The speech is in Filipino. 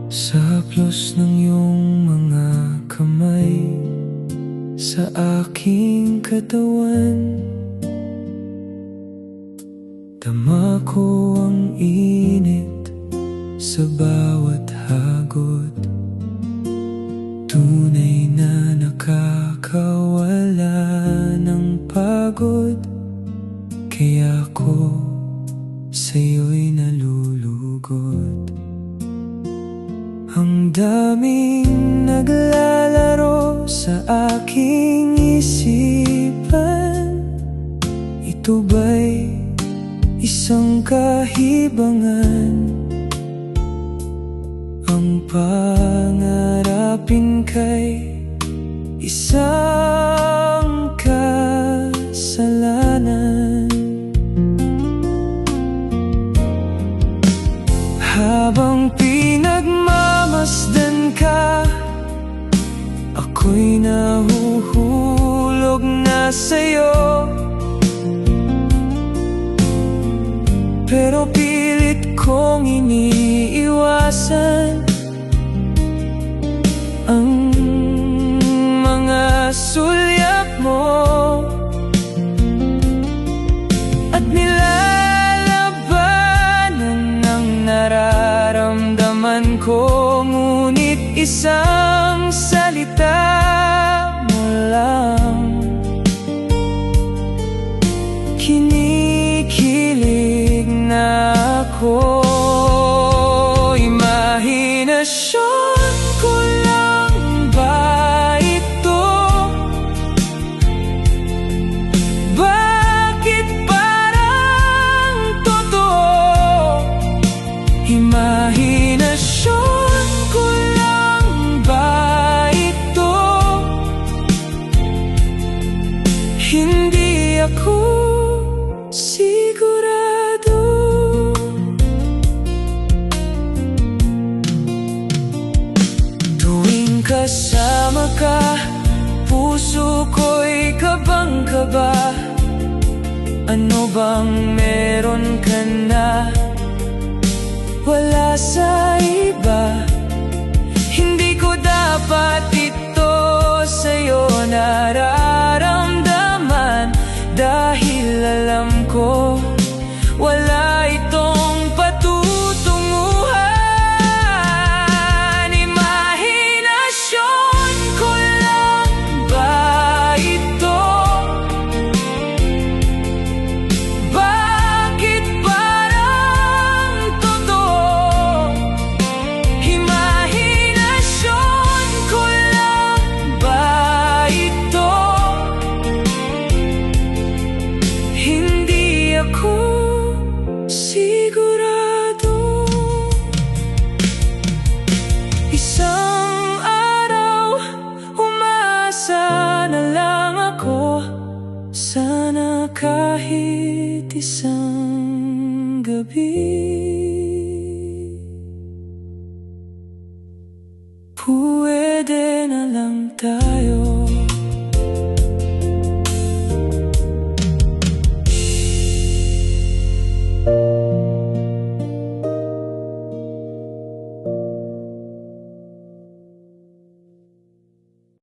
Sa haplos ng iyong mga kamay sa aking katawan, dama ko ang init sa bawat hagod. Tunay na nakakawala ng pagod, kaya ko sa'yo'y nalulugod. Ang daming naglalaro sa aking isipan, ito ba'y isang kahibangan? Ang pangarapin kay isang kasalanan. Habang pinagmamasdan ka, ako'y nahuhulog na sa'yo. Pero pilit kong iniiwasan ang mga sulyap mo, at nilalabanan ang nararamdaman ko. Ngunit isang salita mo lang, kinikilig na ako. Imahinasyon ko lang ba ito? Bakit parang totoo? Imahinasyon ko lang ba ito? Hindi ako sigurado. Tuwing kasama ka, puso ko'y kabang-kaba. Ano bang meron ka na wala sa iba? Hindi ko dapat ito sa'yo nararamdaman, dahil alam ko wala itong patutunguhan. Imahinasyon ko lang ba ito? Bakit parang totoo? Imahinasyon ko lang ba ito? Hindi ako sigurado. Isang araw, umaasa na lang ako. Sana kahit isang gabi, pwede na lang tayo.